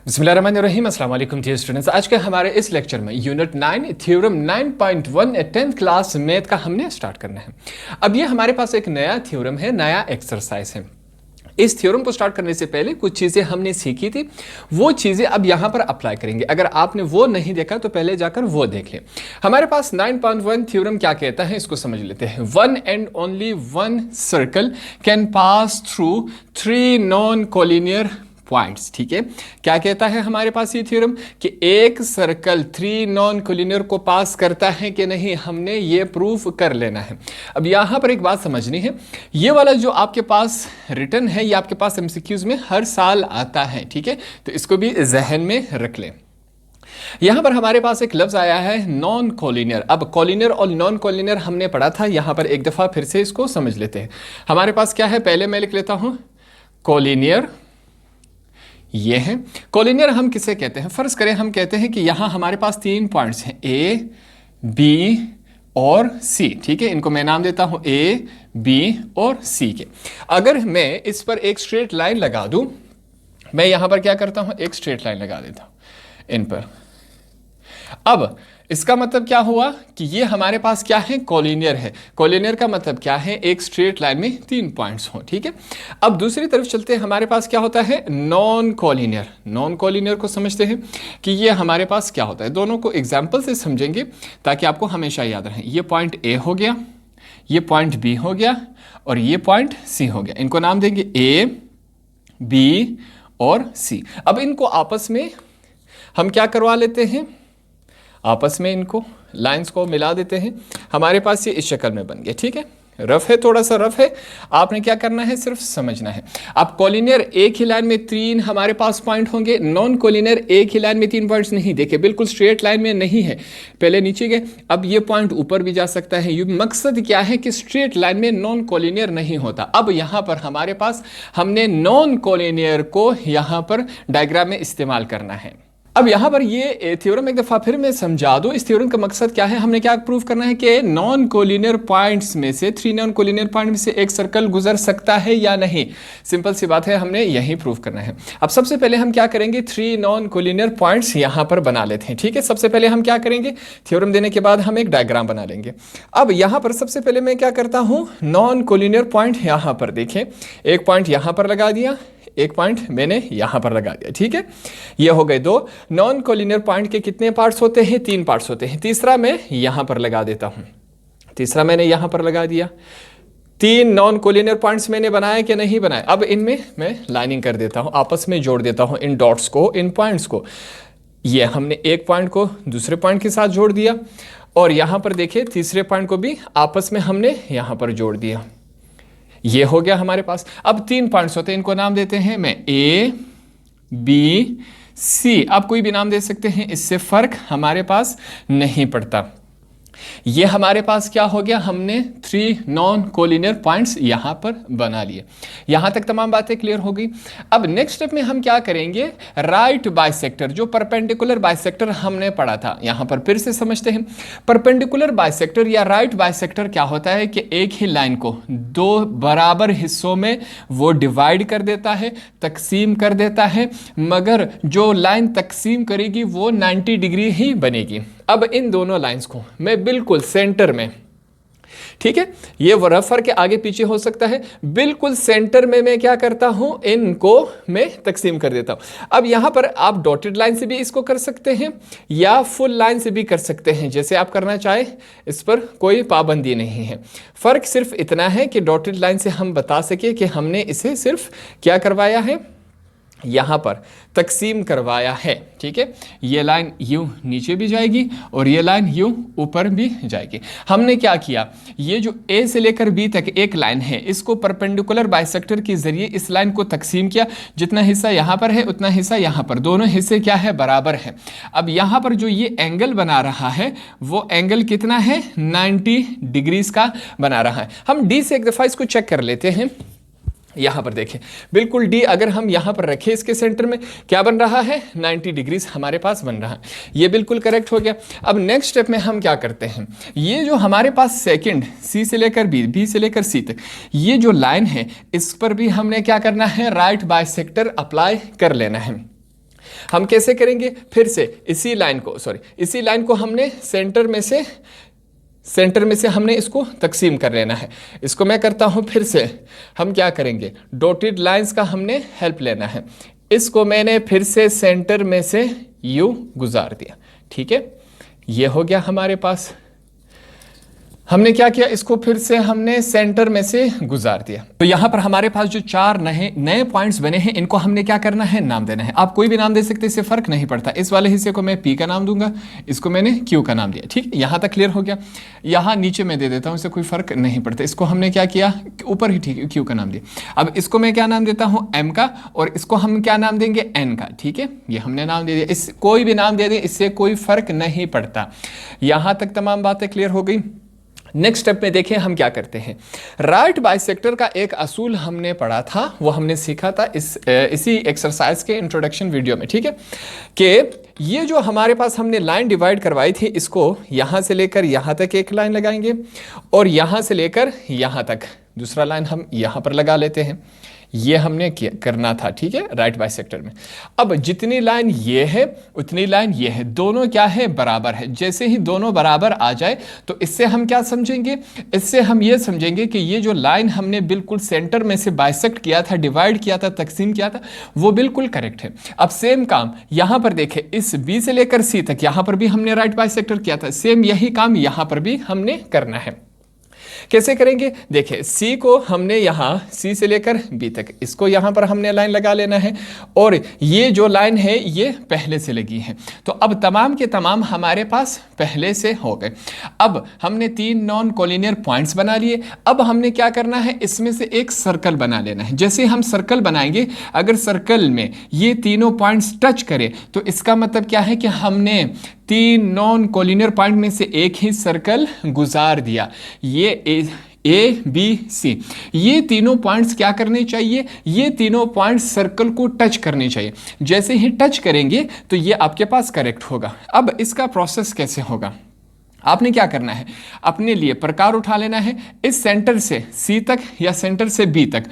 बिस्मिल्लाहिर्रहमानिर्रहीम। अस्सलाम वालेकुम डियर स्टूडेंट्स। आज के हमारे इस लेक्चर में unit 9 theorem 9.1 10th class math का हमने स्टार्ट करना है। अब ये हमारे पास एक नया थ्योरम है, नया एक्सरसाइज है। इस थ्योरम को स्टार्ट करने से पहले कुछ चीज़ें हमने सीखी थी, वो चीज़ें अब यहाँ पर अप्लाई करेंगे। अगर आपने वो नहीं देखा तो पहले जाकर वो देख लें। हमारे पास 9.1 थ्योरम क्या कहता है, इसको समझ लेते हैं। One and only one circle can pass through 3 non collinear points. ठीक है, क्या कहता है हमारे पास ये थ्योरम कि एक सर्कल 3 नॉन कोलिनियर को पास करता है कि नहीं, हमने ये प्रूफ कर लेना है। अब यहां पर एक बात समझनी है, ये वाला जो आपके पास रिटर्न है ये आपके पास एमसीक्यूज में हर साल आता है। ठीक है, तो इसको भी जहन में रख लें। यहां पर हमारे पास एक लफ्ज आया है नॉन कोलिनियर। अब कोलिनियर और नॉन कोलिनियर हमने पढ़ा था, यहां पर एक दफा फिर से इसको समझ लेते हैं। हमारे पास क्या है, पहले मैं लिख लेता हूं कोलिनियर। ये है कोलिनियर। हम किसे कहते हैं, फर्ज करें हम कहते हैं कि यहां हमारे पास 3 पॉइंट्स हैं, ए बी और सी। ठीक है, इनको मैं नाम देता हूं ए बी और सी के। अगर मैं इस पर एक स्ट्रेट लाइन लगा दूं, मैं यहां पर क्या करता हूं, एक स्ट्रेट लाइन लगा देता हूं इन पर। अब इसका मतलब क्या हुआ कि ये हमारे पास क्या है, कोलिनियर है। कोलिनियर का मतलब क्या है, एक स्ट्रेट लाइन में 3 पॉइंट्स हो। ठीक है, अब दूसरी तरफ चलते हैं, हमारे पास क्या होता है नॉन कोलिनियर। नॉन कोलिनियर को समझते हैं कि ये हमारे पास क्या होता है। दोनों को एग्जाम्पल से समझेंगे ताकि आपको हमेशा याद रहे। ये पॉइंट ए हो गया, ये पॉइंट बी हो गया और ये पॉइंट सी हो गया। इनको नाम देंगे ए बी और सी। अब इनको आपस में हम क्या करवा लेते हैं, आपस में इनको लाइंस को मिला देते हैं। हमारे पास ये इस शक्ल में बन गया। ठीक है, रफ है, थोड़ा सा रफ है। आपने क्या करना है, सिर्फ समझना है। अब कोलिनियर एक ही लाइन में 3 हमारे पास पॉइंट होंगे, नॉन कोलिनियर एक ही लाइन में 3 पॉइंट्स नहीं। देखिए बिल्कुल स्ट्रेट लाइन में नहीं है, पहले नीचे गए, अब ये पॉइंट ऊपर भी जा सकता है। ये मकसद क्या है कि स्ट्रेट लाइन में नॉन कोलिनियर नहीं होता। अब यहां पर हमारे पास हमने नॉन कोलिनियर को यहां पर डायग्राम में इस्तेमाल करना है। अब यहां पर ये थ्योरम एक दफा फिर मैं समझा दूं। इस थ्योरम का मकसद क्या है, हमने क्या प्रूव करना है कि नॉन कोलिनियर पॉइंट्स में से 3 नॉन कोलिनियर पॉइंट में से एक सर्कल गुजर सकता है या नहीं। सिंपल सी बात है, हमने यही प्रूव करना है। अब सबसे पहले हम क्या करेंगे, 3 नॉन कोलिनियर पॉइंट्स यहां पर बना लेते हैं। ठीक है, सबसे पहले हम क्या करेंगे, थ्योरम देने के बाद हम एक डायग्राम बना लेंगे। अब यहां पर सबसे पहले मैं क्या करता हूं, नॉन कोलिनियर पॉइंट यहां पर देखें, एक पॉइंट यहां पर लगा दिया, एक पॉइंट मैंने यहां पर लगा दिया। ठीक है, ये हो गए 2 नॉन कोलिनियर पॉइंट के कितने पार्ट्स होते हैं, 3 पार्ट्स होते हैं। तीसरा मैं यहां पर लगा देता हूं, तीसरा मैंने यहां पर लगा दिया। 3 नॉन कोलिनियर पॉइंट्स मैंने बनाए कि नहीं बनाए। अब इनमें मैं लाइनिंग कर देता हूं, आपस में जोड़ देता हूं इन डॉट्स को, इन पॉइंट्स को। ये हमने एक पॉइंट को दूसरे पॉइंट के साथ जोड़ दिया और यहां पर देखिए तीसरे पॉइंट को भी आपस में हमने यहां पर जोड़ दिया। ये हो गया हमारे पास। अब 3 पॉइंट्स होते हैं, इनको नाम देते हैं मैं ए बी सी। आप कोई भी नाम दे सकते हैं, इससे फर्क हमारे पास नहीं पड़ता। ये हमारे पास क्या हो गया, हमने 3 नॉन कोलिनियर पॉइंट्स यहां पर बना लिए। यहां तक तमाम बातें क्लियर हो गई। अब नेक्स्ट स्टेप में हम क्या करेंगे, राइट बाइसेक्टर, जो परपेंडिकुलर बाइसेक्टर हमने पढ़ा था, यहां पर फिर से समझते हैं। परपेंडिकुलर बाइसेक्टर या राइट बाइसेक्टर क्या होता है कि एक ही लाइन को 2 बराबर हिस्सों में वो डिवाइड कर देता है, तकसीम कर देता है, मगर जो लाइन तकसीम करेगी वो 90 डिग्री ही बनेगी। अब इन दोनों लाइंस को मैं बिल्कुल सेंटर में, ठीक है, ये रफर के आगे पीछे हो सकता है, बिल्कुल सेंटर में मैं क्या करता हूं, इनको मैं तकसीम कर देता हूं। अब यहां पर आप डॉटेड लाइन से भी इसको कर सकते हैं या फुल लाइन से भी कर सकते हैं, जैसे आप करना चाहे, इस पर कोई पाबंदी नहीं है। फर्क सिर्फ इतना है कि डॉटेड लाइन से हम बता सके कि हमने इसे सिर्फ क्या करवाया है, यहां पर तकसीम करवाया है। ठीक है, ये लाइन यूं नीचे भी जाएगी और ये लाइन यूं ऊपर भी जाएगी। हमने क्या किया, ये जो ए से लेकर बी तक एक लाइन है, इसको परपेंडिकुलर बाइसेक्टर के जरिए इस लाइन को तकसीम किया। जितना हिस्सा यहां पर है उतना हिस्सा यहां पर, दोनों हिस्से क्या है, बराबर है। अब यहां पर जो ये एंगल बना रहा है वो एंगल कितना है, 90 डिग्रीज का बना रहा है। हम डी से एक दफा इसको चेक कर लेते हैं। यहां पर देखें, बिल्कुल डी अगर हम यहां पर रखें इसके सेंटर में, क्या बन रहा है, 90 डिग्रीज हमारे पास बन रहा है। ये बिल्कुल करेक्ट हो गया। अब नेक्स्ट स्टेप में हम क्या करते हैं, ये जो हमारे पास सेकंड सी से लेकर बी, बी से लेकर सी तक ये जो लाइन है, इस पर भी हमने क्या करना है, राइट बाइसेक्टर अप्लाई कर लेना है। हम कैसे करेंगे, फिर से इसी लाइन को हमने सेंटर में से हमने इसको तकसीम कर लेना है। इसको मैं करता हूं फिर से, हम क्या करेंगे, डॉटेड लाइंस का हमने हेल्प लेना है। इसको मैंने फिर से सेंटर में से यूं गुजार दिया, ठीक है, ये हो गया हमारे पास। हमने क्या किया, इसको फिर से हमने सेंटर में से गुजार दिया। तो यहां पर हमारे पास जो 4 नए पॉइंट्स बने हैं, इनको हमने क्या करना है, नाम देना है। आप कोई भी नाम दे सकते, इससे फर्क नहीं पड़ता। इस वाले हिस्से को मैं P का नाम दूंगा, इसको मैंने Q का नाम दिया, ठीक है, यहां तक क्लियर हो गया। यहां नीचे मैं दे देता हूं, इससे कोई फर्क नहीं पड़ता। इसको हमने क्या किया, ऊपर ही, ठीक है, Q का नाम दिया। अब इसको मैं क्या नाम देता हूं, M का, और इसको हम क्या नाम देंगे, N का, ठीक है, ये हमने नाम दे दिया। इस कोई भी नाम दे दें, इससे कोई फर्क नहीं पड़ता। यहां तक तमाम बातें क्लियर हो गई। नेक्स्ट स्टेप में देखें हम क्या करते हैं। राइट बाइसेक्टर का एक असूल हमने पढ़ा था, वो हमने सीखा था इसी एक्सरसाइज के इंट्रोडक्शन वीडियो में, ठीक है, कि ये जो हमारे पास हमने लाइन डिवाइड करवाई थी, इसको यहां से लेकर यहां तक एक लाइन लगाएंगे और यहां से लेकर यहां तक दूसरा लाइन हम यहां पर लगा लेते हैं। ये हमने करना था, ठीक है, राइट बाइसेक्टर में। अब जितनी लाइन ये है उतनी लाइन ये है, दोनों क्या है, बराबर है। जैसे ही दोनों बराबर आ जाए तो इससे हम क्या समझेंगे, इससे हम ये समझेंगे कि ये जो लाइन हमने बिल्कुल सेंटर में से बाइसेक्ट किया था, डिवाइड किया था, तकसीम किया था, वो बिल्कुल करेक्ट है। अब सेम काम यहां पर देखें, इस B से लेकर C तक यहां पर भी हमने राइट बाइसेक्टर किया था, सेम यही काम यहां पर भी हमने करना है। कैसे करेंगे, देखिए, C को हमने यहां C से लेकर B तक, इसको यहां पर हमने लाइन लगा लेना है, और ये जो लाइन है ये पहले से लगी है। तो अब तमाम के तमाम हमारे पास पहले से हो गए। अब हमने 3 नॉन कोलिनियर पॉइंट्स बना लिए। अब हमने क्या करना है, इसमें से एक सर्कल बना लेना है। जैसे हम सर्कल बनाएंगे, अगर सर्कल में ये तीनों पॉइंट्स टच करें तो इसका मतलब क्या है कि हमने 3 नॉन कोलिनियर पॉइंट में से एक ही सर्कल गुजार दिया। ये ए बी सी, ये तीनों पॉइंट्स क्या करने चाहिए, ये तीनों पॉइंट्स सर्कल को टच करने चाहिए। जैसे ही टच करेंगे तो ये आपके पास करेक्ट होगा। अब इसका प्रोसेस कैसे होगा, आपने क्या करना है, अपने लिए प्रकार उठा लेना है। इस सेंटर से C तक या सेंटर से B तक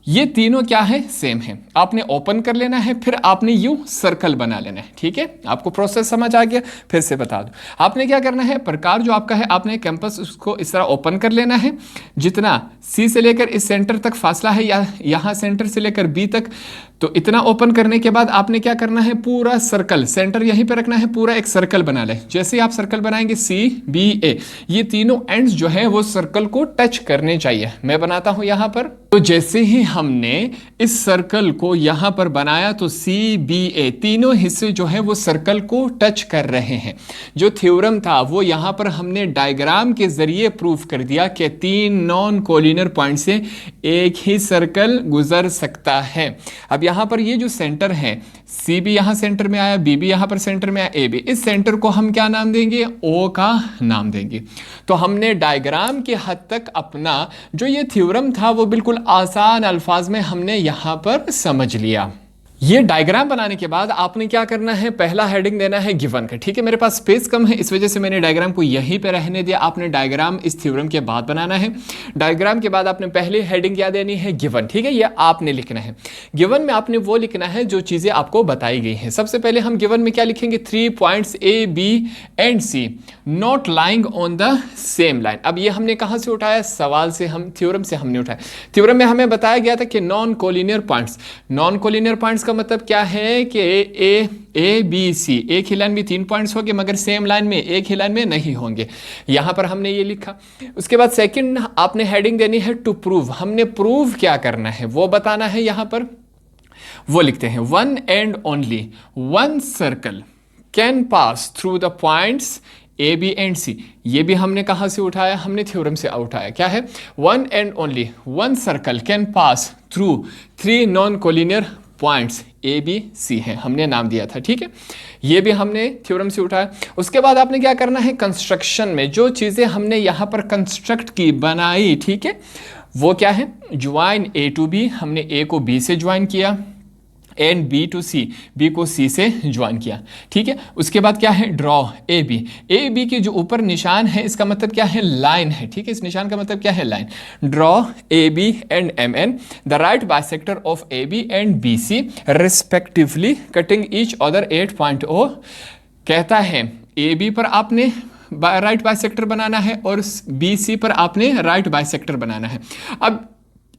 ये तीनों क्या है, सेम है। आपने ओपन कर लेना है, फिर आपने यूं सर्कल बना लेना है, ठीक है। आपको प्रोसेस समझ आ गया, फिर से बता दूं। आपने क्या करना है, प्रकार जो आपका है, आपने कैंपस उसको इस तरह ओपन कर लेना है। जितना C से लेकर इस सेंटर तक फासला है, या यहां सेंटर से लेकर B तक, तो इतना ओपन करने के बाद आपने क्या करना है, पूरा सर्कल, सेंटर यहीं पे रखना है, पूरा एक सर्कल बना ले। जैसे ही आप सर्कल बनाएंगे C B A, ये तीनों एंड्स जो है वो सर्कल को टच करने चाहिए। मैं बनाता हूं यहां पर, तो जैसे ही हमने इस सर्कल को यहां पर बनाया तो C B A तीनों हिस्से जो है वो सर्कल को टच कर रहे हैं। जो थ्योरम था वो यहां पर हमने डायग्राम के जरिए प्रूफ कर दिया कि 3 नॉन कोलिनियर पॉइंट से एक ही सर्कल गुजर सकता है। अब यहां पर ये जो सेंटर है, C भी यहां सेंटर में आया, B भी यहां पर सेंटर में आया, A भी, इस सेंटर को हम क्या नाम देंगे, O का नाम देंगे। तो हमने डायग्राम की हद तक अपना जो ये थ्योरम था वो बिल्कुल आसान अल्फाज में हमने यहां पर समझ लिया। ये डायग्राम बनाने के बाद आपने क्या करना है, पहला हेडिंग देना है गिवन का, ठीक है। मेरे पास स्पेस कम है, इस वजह से मैंने डायग्राम को यहीं पे रहने दिया। आपने डायग्राम इस थ्योरम के बाद बनाना है। डायग्राम के बाद आपने पहली हेडिंग क्या देनी है, गिवन, ठीक है। ये आपने लिखना है। गिवन में आपने वो लिखना है जो चीजें आपको बताई गई हैं। सबसे पहले हम गिवन में क्या लिखेंगे, 3 points A B and C not lying on the same line. अब ये हमने कहां से उठाया, सवाल से, हम थ्योरम से हमने उठाया। थ्योरम में हमें बताया गया था कि non collinear points, non collinear points का मतलब क्या है कि ए बी सी एक ही लाइन में 3 पॉइंट्स होंगे, मगर सेम लाइन में, एक ही लाइन में नहीं होंगे। यहां पर हमने ये लिखा। उसके बाद सेकंड आपने हेडिंग देनी है टू प्रूव। हमने प्रूव क्या करना है वो बताना है। यहां पर वो लिखते हैं, one and only one circle can pass through the points A B and C। ये भी हमने कहां से उठाया, हमने थ्योरम से उठाया। क्या है, one and only one circle can pass through 3 non collinear points A B C है, हमने नाम दिया था, ठीक है। ये भी हमने थ्योरम से उठाया। उसके बाद आपने क्या करना है, कंस्ट्रक्शन में जो चीजें हमने यहां पर कंस्ट्रक्ट की, बनाई, ठीक है, वो क्या है, ज्वाइन A to B। हमने A को B से ज्वाइन किया, एंड बी टू सी, बी को सी से ज्वाइन किया, ठीक है। उसके बाद क्या है, ड्रॉ ए बी के जो ऊपर निशान है इसका मतलब क्या है, लाइन है, ठीक है। इस निशान का मतलब क्या है, line. Draw A B and M N the right bisector of A B and B C respectively cutting each other 8 point O. कहता है ए बी पर आपने राइट बाइसेक्टर बनाना है और बी सी पर आपने राइट बाइसेक्टर बनाना है। अब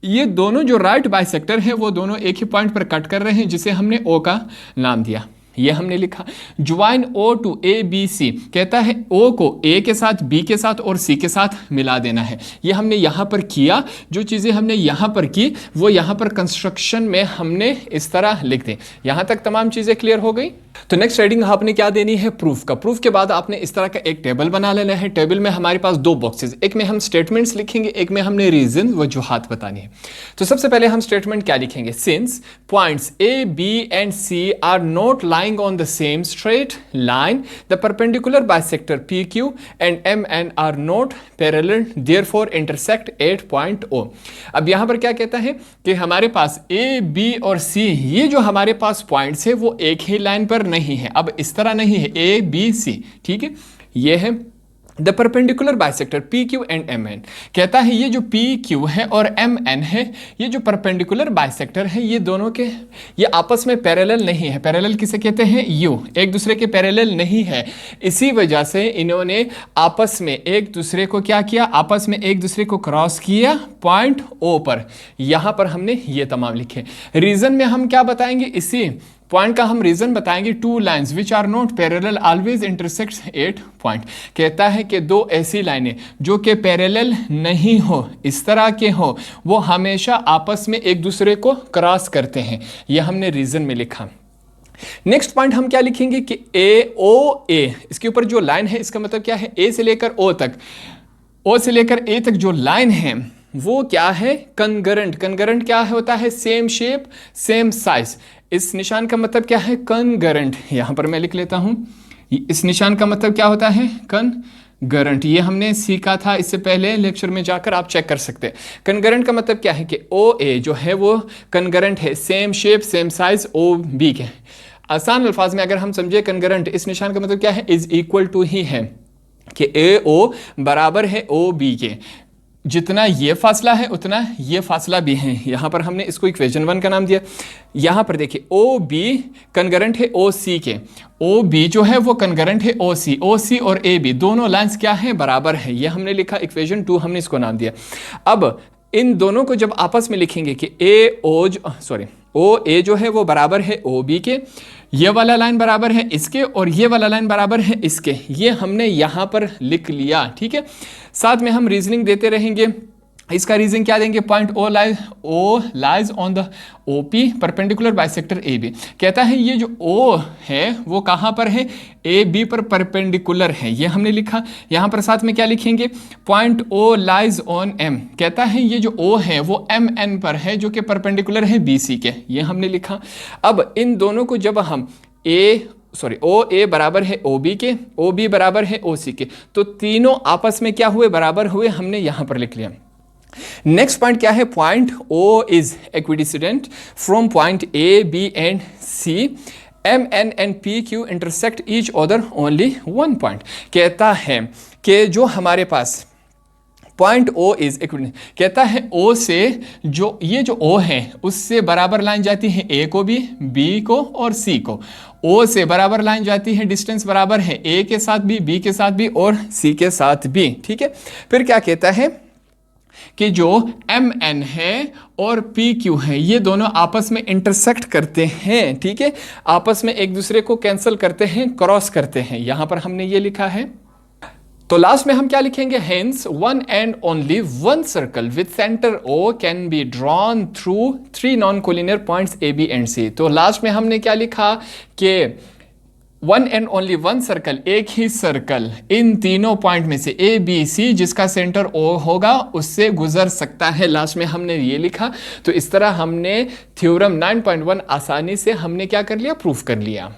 ये दोनों जो राइट बाइसेक्टर हैं वो दोनों एक ही पॉइंट पर कट कर रहे हैं जिसे हमने ओ का नाम दिया। ये हमने लिखा join O to A B C, कहता है ओ को ए के साथ, बी के साथ और सी के साथ मिला देना है। ये हमने यहां पर किया, जो चीजें हमने यहां पर की वो यहां पर कंस्ट्रक्शन में हमने इस तरह लिख दी। यहां तक तमाम चीजें क्लियर हो गई। तो नेक्स्ट रीडिंग आपने क्या देनी है, प्रूफ का। प्रूफ के बाद आपने इस तरह का एक टेबल बना लेना है। टेबल में हमारे पास दो बॉक्सेस, एक में हम स्टेटमेंट्स लिखेंगे, एक में हमने रीजन वजूहात बतानी है। तो सबसे पहले हम स्टेटमेंट क्या लिखेंगे, since points A B and C are not lying on the same straight line the perpendicular bisector P Q and M N are not parallel therefore intersect at point O. अब यहां पर क्या कहता है कि हमारे पास ए बी और सी, ये जो हमारे पास पॉइंट्स है वो एक ही लाइन पर नहीं है। अब इस तरह नहीं है ए बी सी, ठीक है। ये है the perpendicular bisector P Q and M N. कहता है ये जो पी क्यू है और एम एन है, ये जो परपेंडिकुलर बाइसेक्टर है, ये दोनों के ये आपस में पैरेलल नहीं है। पैरेलल किसे कहते हैं, यू, एक दूसरे के पैरेलल नहीं है। इसी वजह से इन्होंने आपस में एक दूसरे को क्या किया, आपस में एक दूसरे को क्रॉस किया पॉइंट ओ पर। यहां पर हमने ये तमाम लिखे। रीजन में हम क्या बताएंगे, इसी पॉइंट का हम रीजन बताएंगे, two lines which are not parallel always intersects 8 point. कहता है कि दो ऐसी लाइनें जो कि पैरेलल नहीं हो, इस तरह के हो, वो हमेशा आपस में एक दूसरे को क्रॉस करते हैं। यह हमने रीजन में लिखा। नेक्स्ट पॉइंट हम क्या लिखेंगे कि ए ओ ए, इसके ऊपर जो लाइन है इसका मतलब क्या है, ए से लेकर ओ तक, ओ से लेकर ए तक जो लाइन है वो क्या है, कनगरेंट। कनगरेंट क्या होता है, सेम शेप सेम साइज। इस निशान का मतलब क्या है, कनगरेंट। यहां पर मैं लिख लेता हूं, इस निशान का मतलब क्या होता है, कनगरेंट। ये हमने सीखा था इससे पहले लेक्चर में, जाकर आप चेक कर सकते हैं। कनगरेंट का मतलब क्या है कि ओ ए जो है वो कनगरेंट है, same shape same size O B के। आसान अल्फाज में अगर हम समझे कनगरेंट, इस निशान का मतलब क्या है, इज इक्वल टू ही है कि ए ओ बराबर है ओ बी के। जितना ये फासला है उतना ये फासला भी है। यहां पर हमने इसको इक्वेशन 1 का नाम दिया। यहां पर देखिए ओ बी कनगरेंट है ओ सी के, ओ बी जो है वो कनगरेंट है ओ सी और ए बी दोनों लाइंस क्या है, बराबर है। ये हमने लिखा इक्वेशन 2, हमने इसको नाम दिया। अब इन दोनों को जब आपस में लिखेंगे कि ओ ए जो है वो बराबर है ओ बी के, ये वाला लाइन बराबर है इसके और ये वाला लाइन बराबर है इसके, ये हमने यहां पर लिख लिया, ठीक है। साथ में हम रीजनिंग देते रहेंगे। इसका रीजन क्या देंगे, point O lies on the O P perpendicular bisector A B. कहता है ये जो ओ है वो कहां पर है, ए बी पर परपेंडिकुलर है, ये हमने लिखा। यहां पर साथ में क्या लिखेंगे, point O lies on M. कहता है ये जो ओ है वो एम एन पर है जो कि परपेंडिकुलर है बी सी के, ये हमने लिखा। अब इन दोनों को जब हम ओ ए बराबर है ओ बी के, ओ बी बराबर है ओ सी के, तो तीनों आपस में क्या हुए, बराबर हुए, हमने यहां पर लिख लिया। नेक्स्ट पॉइंट क्या है, point O is equidistant from point A B and C, M N and P Q intersect each other only 1 point. कहता है कि जो हमारे पास पॉइंट ओ इज इक्विडिस्टेंट, कहता है ओ से जो ये जो ओ है उससे बराबर लाइन जाती है ए को भी, बी को और सी को। ओ से बराबर लाइन जाती है, डिस्टेंस बराबर है ए के साथ भी, बी के साथ भी और सी के साथ भी, ठीक है। फिर क्या कहता है कि जो एम एन है और पी क्यू है ये दोनों आपस में इंटरसेक्ट करते हैं, ठीक है, आपस में एक दूसरे को कैंसिल करते हैं, क्रॉस करते हैं। यहां पर हमने ये लिखा है। तो लास्ट में हम क्या लिखेंगे, hence one and only one circle with centre O can be drawn through 3 non collinear points A B and C. तो लास्ट में हमने क्या लिखा कि one and only one circle, एक ही सर्कल इन तीनों पॉइंट में से ए बी सी जिसका सेंटर ओ होगा उससे गुजर सकता है। लास्ट में हमने ये लिखा। तो इस तरह हमने थ्योरम 9.1 आसानी से हमने क्या कर लिया, प्रूफ कर लिया।